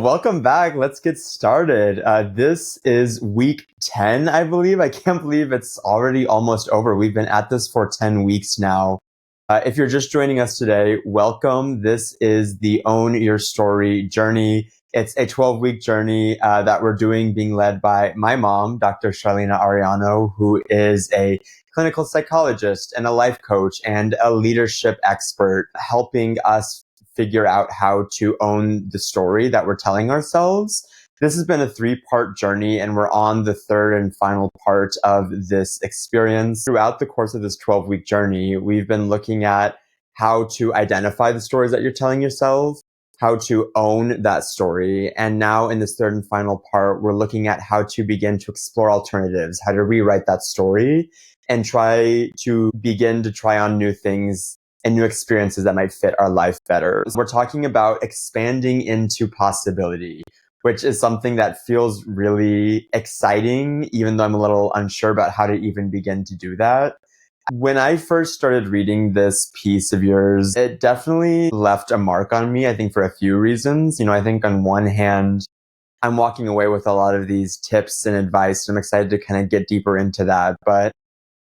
welcome back. Let's get started. This is week 10, I believe. I can't believe it's already almost over. We've been at this for 10 weeks now. If you're just joining us today, welcome. This is the Own Your Story journey. It's a 12-week journey that we're doing, being led by my mom, Dr. Charleanea, who is a clinical psychologist and a life coach and a leadership expert, helping us figure out how to own the story that we're telling ourselves. This has been a 3-part journey, and we're on the 3rd and final part of this experience. Throughout the course of this 12-week journey, we've been looking at how to identify the stories that you're telling yourself, how to own that story. And now in this 3rd and final part, we're looking at how to begin to explore alternatives, how to rewrite that story and try to begin to try on new things and new experiences that might fit our life better. We're talking about expanding into possibility, which is something that feels really exciting, even though I'm a little unsure about how to even begin to do that. When I first started reading this piece of yours, it definitely left a mark on me, I think for a few reasons. I think on one hand, I'm walking away with a lot of these tips and advice, and I'm excited to kind of get deeper into that. But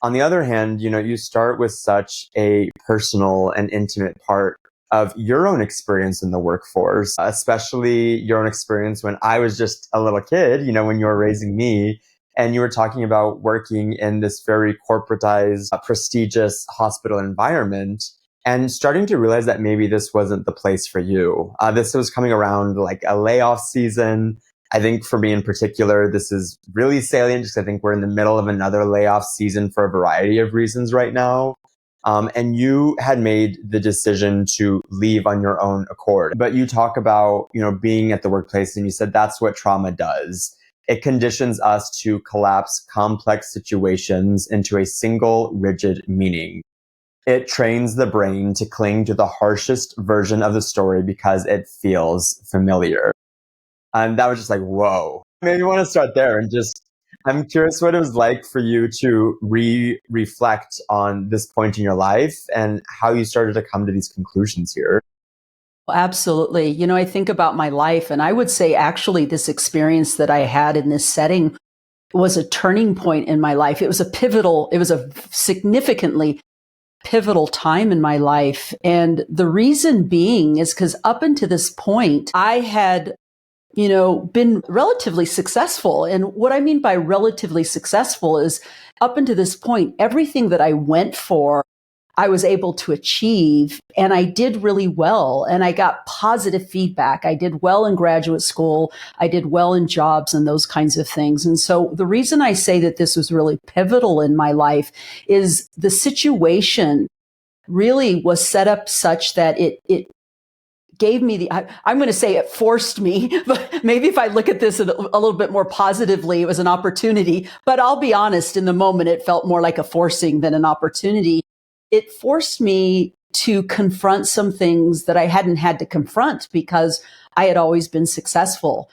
on the other hand, you start with such a personal and intimate part of your own experience in the workforce, especially your own experience when I was just a little kid, when you were raising me, and you were talking about working in this very corporatized, prestigious hospital environment and starting to realize that maybe this wasn't the place for you. This was coming around like a layoff season. I think for me in particular, this is really salient because I think we're in the middle of another layoff season for a variety of reasons right now. And you had made the decision to leave on your own accord. But you talk about, being at the workplace, and you said that's what trauma does. It conditions us to collapse complex situations into a single rigid meaning. It trains the brain to cling to the harshest version of the story because it feels familiar. And that was just like, whoa. Maybe you want to start there and I'm curious what it was like for you to reflect on this point in your life and how you started to come to these conclusions here. Absolutely. I think about my life, and I would say actually this experience that I had in this setting was a turning point in my life. It was a significantly pivotal time in my life. And the reason being is because up until this point, I had been relatively successful. And what I mean by relatively successful is up until this point, everything that I went for, I was able to achieve, and I did really well. And I got positive feedback. I did well in graduate school. I did well in jobs and those kinds of things. And so the reason I say that this was really pivotal in my life is the situation really was set up such that it gave me I'm going to say it forced me, but maybe if I look at this a little bit more positively, it was an opportunity. But I'll be honest, in the moment, it felt more like a forcing than an opportunity. It forced me to confront some things that I hadn't had to confront because I had always been successful.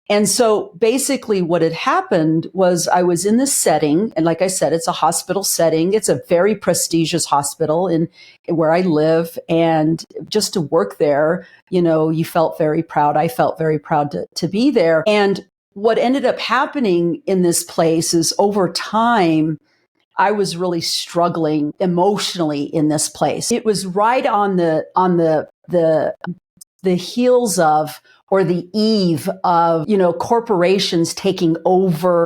And so basically what had happened was I was in this setting, and like I said, it's a hospital setting. It's a very prestigious hospital in where I live. And just to work there, you felt very proud. I felt very proud to be there. And what ended up happening in this place is over time, I was really struggling emotionally in this place. It was right on the heels of, or the eve of, corporations taking over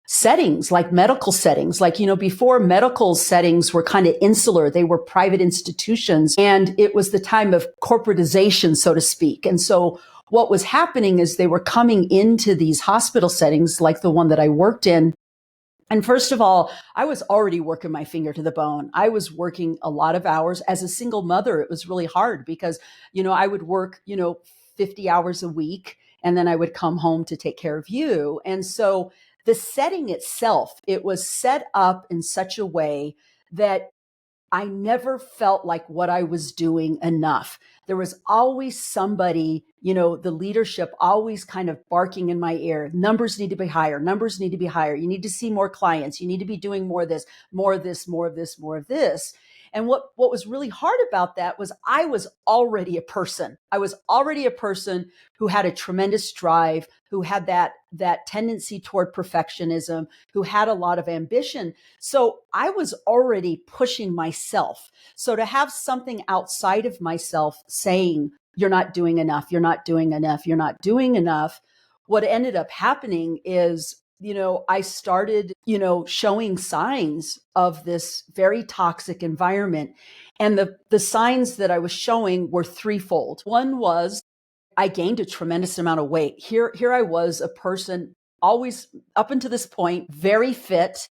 settings, like medical settings. Like, before, medical settings were kind of insular. They were private institutions, and it was the time of corporatization, so to speak. And so what was happening is they were coming into these hospital settings, like the one that I worked in. And first of all, I was already working my finger to the bone. I was working a lot of hours. As a single mother, it was really hard because, I would work, 50 hours a week, and then I would come home to take care of you. And so the setting itself, it was set up in such a way that I never felt like what I was doing enough. There was always somebody, the leadership always kind of barking in my ear. Numbers need to be higher. Numbers need to be higher. You need to see more clients. You need to be doing more of this, more of this, more of this, more of this. And what was really hard about that was I was already a person. I was already a person who had a tremendous drive, who had that tendency toward perfectionism, who had a lot of ambition. So I was already pushing myself. So to have something outside of myself saying, you're not doing enough, you're not doing enough, you're not doing enough, what ended up happening is, I started, showing signs of this very toxic environment. And the signs that I was showing were threefold. One was I gained a tremendous amount of weight. Here I was, a person always up until this point, very fit,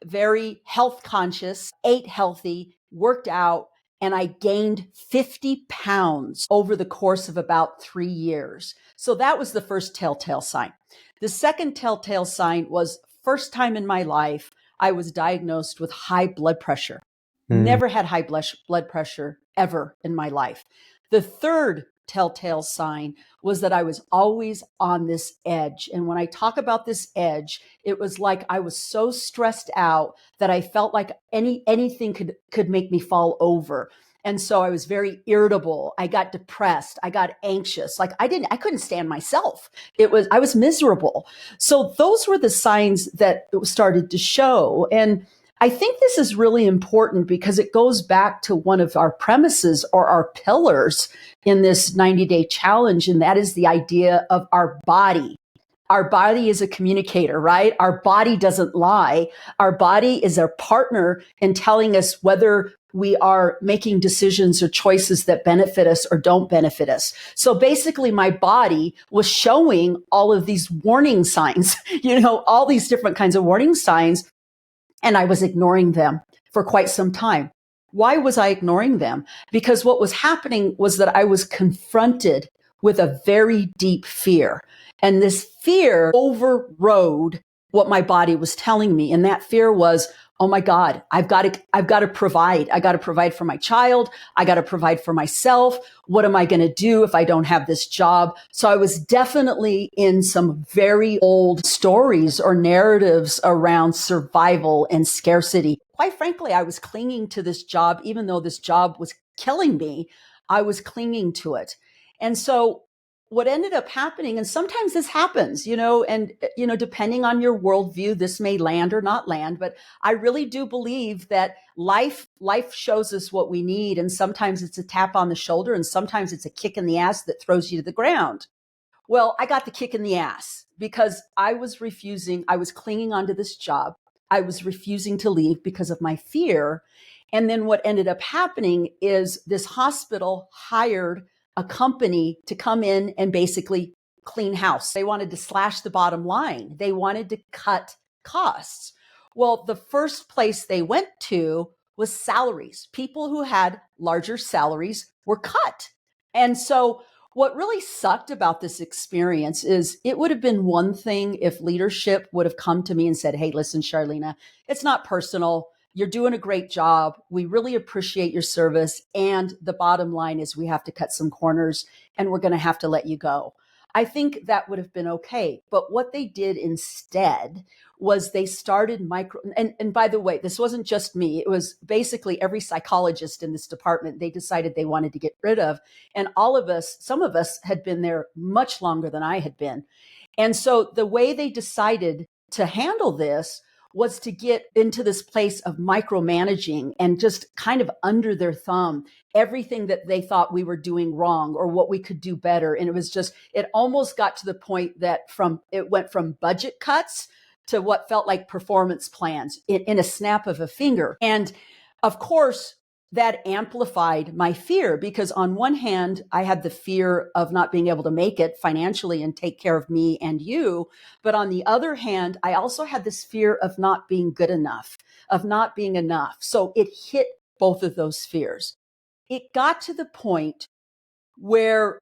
very health conscious, ate healthy, worked out, and I gained 50 pounds over the course of about 3 years. So that was the first telltale sign. The second telltale sign was first time in my life, I was diagnosed with high blood pressure. Mm. Never had high blood pressure ever in my life. The third telltale sign was that I was always on this edge. And when I talk about this edge, it was like I was so stressed out that I felt like anything could make me fall over. And so I was very irritable. I got depressed. I got anxious. Like I couldn't stand myself. I was miserable. So those were the signs that started to show. And I think this is really important because it goes back to one of our premises or our pillars in this 90-day challenge. And that is the idea of our body. Our body is a communicator, right? Our body doesn't lie. Our body is our partner in telling us whether we are making decisions or choices that benefit us or don't benefit us. So basically my body was showing all of these warning signs, all these different kinds of warning signs. And I was ignoring them for quite some time. Why was I ignoring them? Because what was happening was that I was confronted with a very deep fear. And this fear overrode what my body was telling me. And that fear was, oh my God, I've got to provide. I got to provide for my child. I got to provide for myself. What am I going to do if I don't have this job? So I was definitely in some very old stories or narratives around survival and scarcity. Quite frankly, I was clinging to this job, even though this job was killing me. I was clinging to it. And so what ended up happening, and sometimes this happens, and, depending on your worldview, this may land or not land, but I really do believe that life shows us what we need. And sometimes it's a tap on the shoulder and sometimes it's a kick in the ass that throws you to the ground. Well, I got the kick in the ass because I was clinging onto this job. I was refusing to leave because of my fear. And then what ended up happening is this hospital hired a company to come in and basically clean house. They wanted to slash the bottom line. They wanted to cut costs. Well, the first place they went to was salaries. People who had larger salaries were cut. And so what really sucked about this experience is it would have been one thing if leadership would have come to me and said, hey, listen, Charleanea, it's not personal. You're doing a great job. We really appreciate your service. And the bottom line is we have to cut some corners and we're going to have to let you go. I think that would have been okay. But what they did instead was they started and by the way, this wasn't just me. It was basically every psychologist in this department they decided they wanted to get rid of. And some of us had been there much longer than I had been. And so the way they decided to handle this was to get into this place of micromanaging and just kind of under their thumb everything that they thought we were doing wrong or what we could do better. And it almost got to the point that it went from budget cuts to what felt like performance plans in a snap of a finger. And of course, that amplified my fear because on one hand, I had the fear of not being able to make it financially and take care of me and you. But on the other hand, I also had this fear of not being good enough, of not being enough. So it hit both of those fears. It got to the point where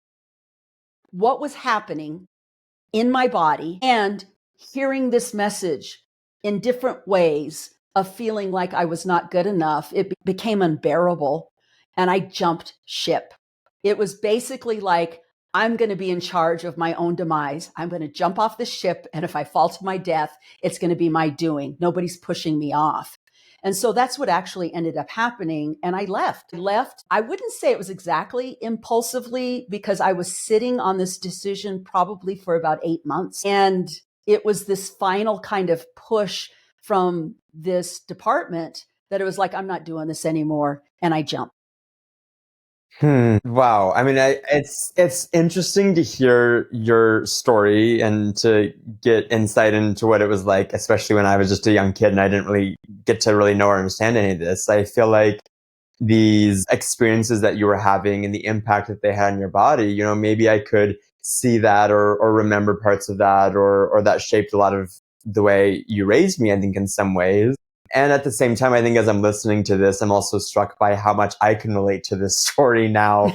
what was happening in my body and hearing this message in different ways of feeling like I was not good enough, it became unbearable and I jumped ship. It was basically like, I'm going to be in charge of my own demise. I'm going to jump off the ship. And if I fall to my death, it's going to be my doing. Nobody's pushing me off. And so that's what actually ended up happening. And I left. I wouldn't say it was exactly impulsively, because I was sitting on this decision probably for about 8 months. And it was this final kind of push from this department that it was like, I'm not doing this anymore. And I jumped. Wow. I mean, it's interesting to hear your story and to get insight into what it was like, especially when I was just a young kid and I didn't really get to really know or understand any of this. I feel like these experiences that you were having and the impact that they had on your body, maybe I could see that or remember parts of that or that shaped a lot of the way you raised me, I think, in some ways. And at the same time, I think as I'm listening to this, I'm also struck by how much I can relate to this story now,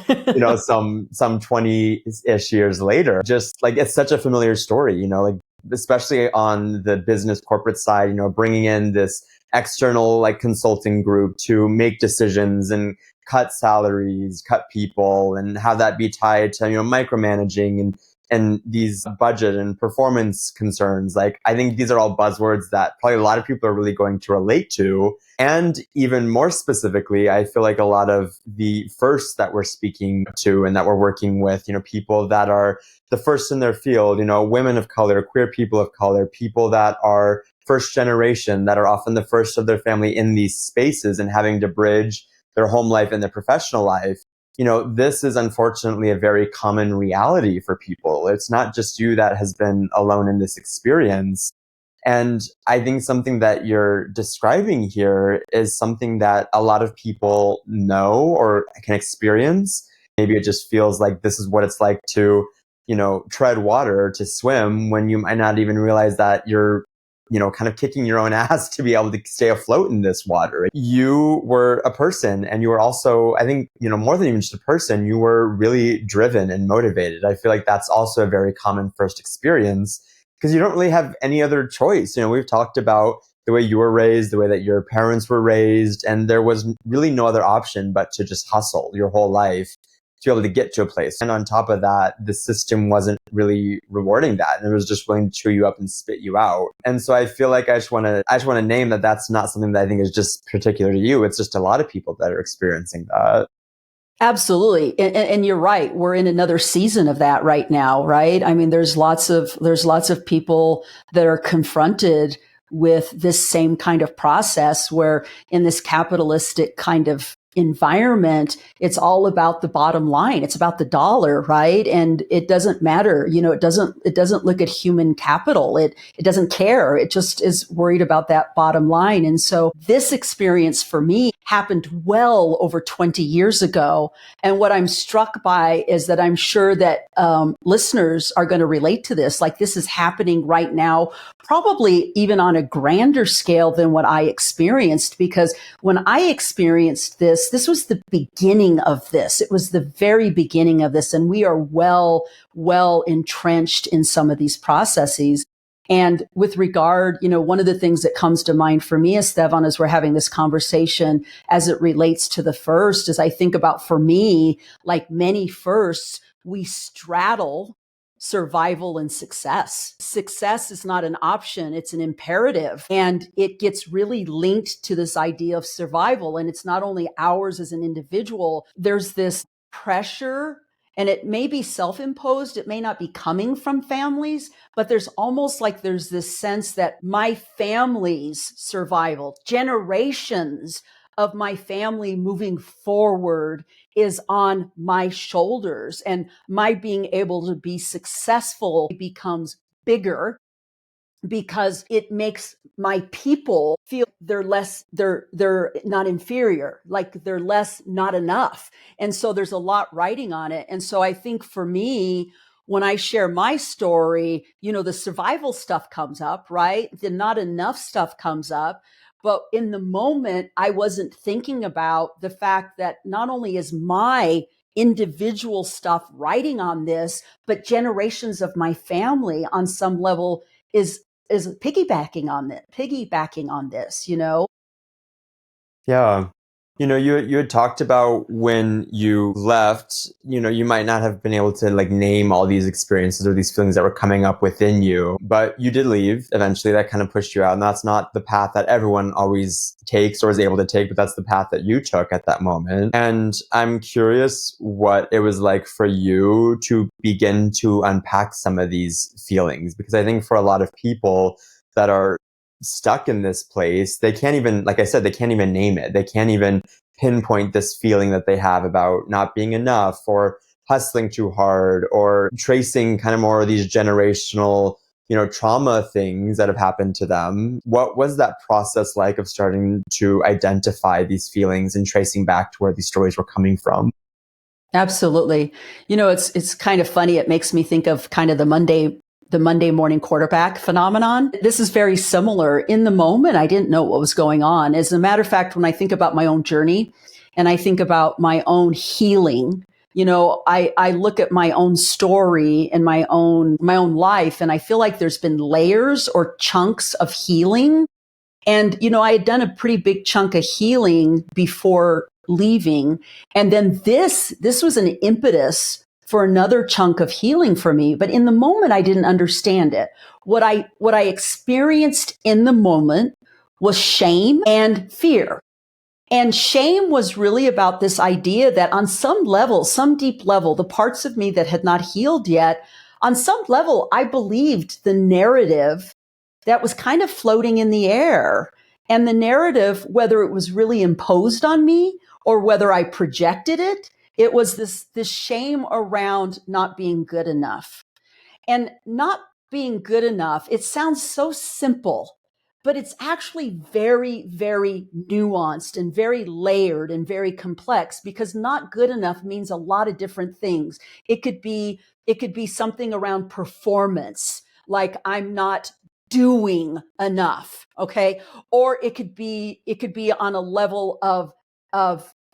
some 20-ish years later. Just like it's such a familiar story, like especially on the business corporate side, bringing in this external like consulting group to make decisions and cut salaries, cut people, and have that be tied to, micromanaging and these budget and performance concerns. Like, I think these are all buzzwords that probably a lot of people are really going to relate to. And even more specifically, I feel like a lot of the firsts that we're speaking to and that we're working with, people that are the first in their field, women of color, queer people of color, people that are first generation, that are often the first of their family in these spaces and having to bridge their home life and their professional life. This is unfortunately a very common reality for people. It's not just you that has been alone in this experience. And I think something that you're describing here is something that a lot of people know or can experience. Maybe it just feels like this is what it's like to, tread water, to swim, when you might not even realize that you're kind of kicking your own ass to be able to stay afloat in this water. You were a person, and you were also, I think, more than even just a person, you were really driven and motivated. I feel like that's also a very common first experience because you don't really have any other choice. We've talked about the way you were raised, the way that your parents were raised, and there was really no other option but to just hustle your whole life to be able to get to a place. And on top of that, the system wasn't really rewarding that. And it was just willing to chew you up and spit you out. And so I feel like I just want to name that that's not something that I think is just particular to you. It's just a lot of people that are experiencing that. Absolutely. And you're right. We're in another season of that right now, right? I mean, there's lots of people that are confronted with this same kind of process where in this capitalistic kind of environment, it's all about the bottom line. It's about the dollar, right? And it doesn't matter. It doesn't look at human capital. It doesn't care. It just is worried about that bottom line. And so this experience for me happened well over 20 years ago. And what I'm struck by is that I'm sure that listeners are going to relate to this. Like, this is happening right now, probably even on a grander scale than what I experienced, because when I experienced this was the beginning of this. It was the very beginning of this. And we are well entrenched in some of these processes. And with regard, one of the things that comes to mind for me, Estevan, as we're having this conversation as it relates to the first, is I think about, for me, like many firsts, we straddle survival and success. Success is not an option, it's an imperative. And it gets really linked to this idea of survival. And it's not only ours as an individual, there's this pressure, and it may be self-imposed, it may not be coming from families, but there's almost like there's this sense that my family's survival, generations of my family moving forward, is on my shoulders, and my being able to be successful becomes bigger because it makes my people feel they're not inferior, like they're less not enough. And so there's a lot writing on it. And so I think for me, when I share my story, the survival stuff comes up, right? The not enough stuff comes up. But in the moment, I wasn't thinking about the fact that not only is my individual stuff writing on this, but generations of my family on some level is piggybacking on this, Yeah. You had talked about when you left, you might not have been able to like name all these experiences or these feelings that were coming up within you, but you did leave eventually. That kind of pushed you out. And that's not the path that everyone always takes or is able to take, but that's the path that you took at that moment. And I'm curious what it was like for you to begin to unpack some of these feelings, because I think for a lot of people that are stuck in this place, they can't even, like I said, they can't even name it. They can't even pinpoint this feeling that they have about not being enough or hustling too hard or tracing kind of more of these generational, trauma things that have happened to them. What was that process like of starting to identify these feelings and tracing back to where these stories were coming from? Absolutely. It's kind of funny. It makes me think of kind of the Monday morning quarterback phenomenon. This is very similar. In the moment, I didn't know what was going on. As a matter of fact, when I think about my own journey and I think about my own healing, I look at my own story and my own life, and I feel like there's been layers or chunks of healing. And, I had done a pretty big chunk of healing before leaving. And then this was an impetus for another chunk of healing for me. But in the moment, I didn't understand it. What I experienced in the moment was shame and fear. And shame was really about this idea that on some level, some deep level, the parts of me that had not healed yet, on some level, I believed the narrative that was kind of floating in the air. And the narrative, whether it was really imposed on me or whether I projected it, it was this shame around not being good enough. And not being good enough, it sounds so simple, but it's actually very, very nuanced and very layered and very complex, because not good enough means a lot of different things. It could be something around performance, like I'm not doing enough, okay? Or it could be on a level of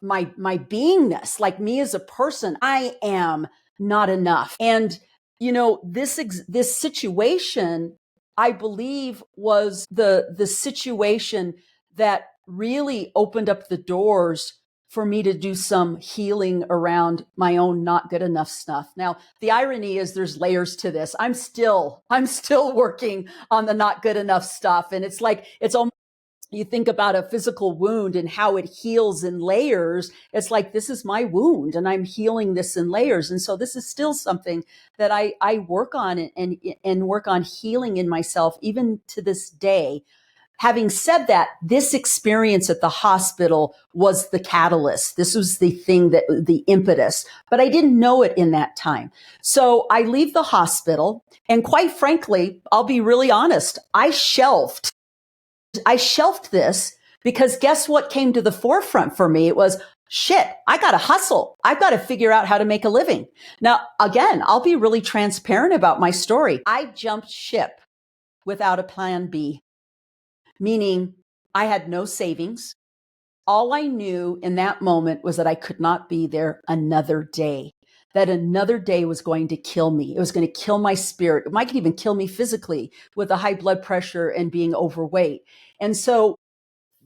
my beingness, like me as a person, I am not enough. And this situation, I believe, was the situation that really opened up the doors for me to do some healing around my own not good enough stuff. Now, the irony is there's layers to this. I'm still working on the not good enough stuff. And it's like, it's almost, you think about a physical wound and how it heals in layers. It's like, this is my wound and I'm healing this in layers. And so this is still something that I work on and work on healing in myself, even to this day. Having said that, this experience at the hospital was the catalyst. This was the thing, that the impetus, but I didn't know it in that time. So I leave the hospital, and quite frankly, I'll be really honest, I shelved this, because guess what came to the forefront for me? It was, shit, I got to hustle. I've got to figure out how to make a living. Now, again, I'll be really transparent about my story. I jumped ship without a plan B, meaning I had no savings. All I knew in that moment was that I could not be there another day, that another day was going to kill me. It was going to kill my spirit. It might even kill me physically with the high blood pressure and being overweight. And so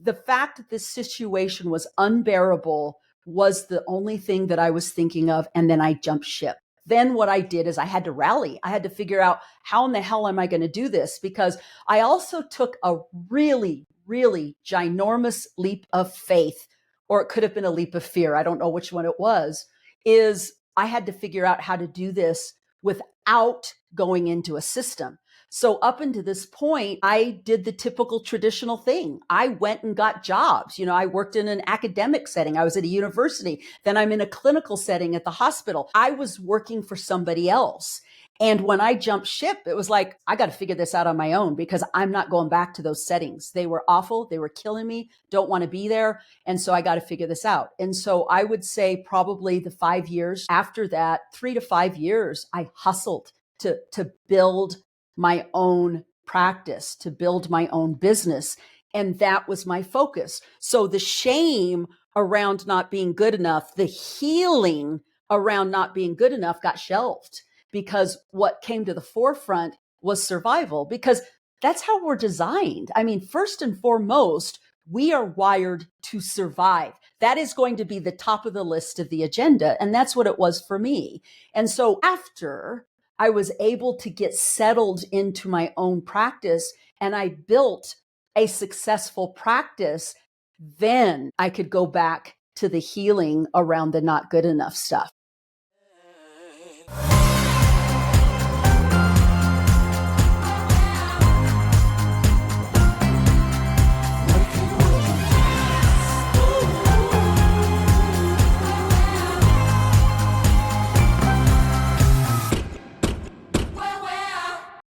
the fact that this situation was unbearable was the only thing that I was thinking of. And then I jumped ship. Then what I did is I had to rally. I had to figure out, how in the hell am I going to do this? Because I also took a really, really ginormous leap of faith, or it could have been a leap of fear. I don't know which one it was. Is I had to figure out how to do this without going into a system. So up until this point, I did the typical traditional thing. I went and got jobs. I worked in an academic setting. I was at a university. Then I'm in a clinical setting at the hospital. I was working for somebody else. And when I jumped ship, it was like, I got to figure this out on my own, because I'm not going back to those settings. They were awful. They were killing me. Don't want to be there. And so I got to figure this out. And so I would say probably the 5 years after that, 3 to 5 years, I hustled to build my own practice, to build my own business. And that was my focus. So the shame around not being good enough, the healing around not being good enough got shelved, because what came to the forefront was survival, because that's how we're designed. I mean, first and foremost, we are wired to survive. that is going to be the top of the list of the agenda. And that's what it was for me. And so after I was able to get settled into my own practice and I built a successful practice, then I could go back to the healing around the not good enough stuff.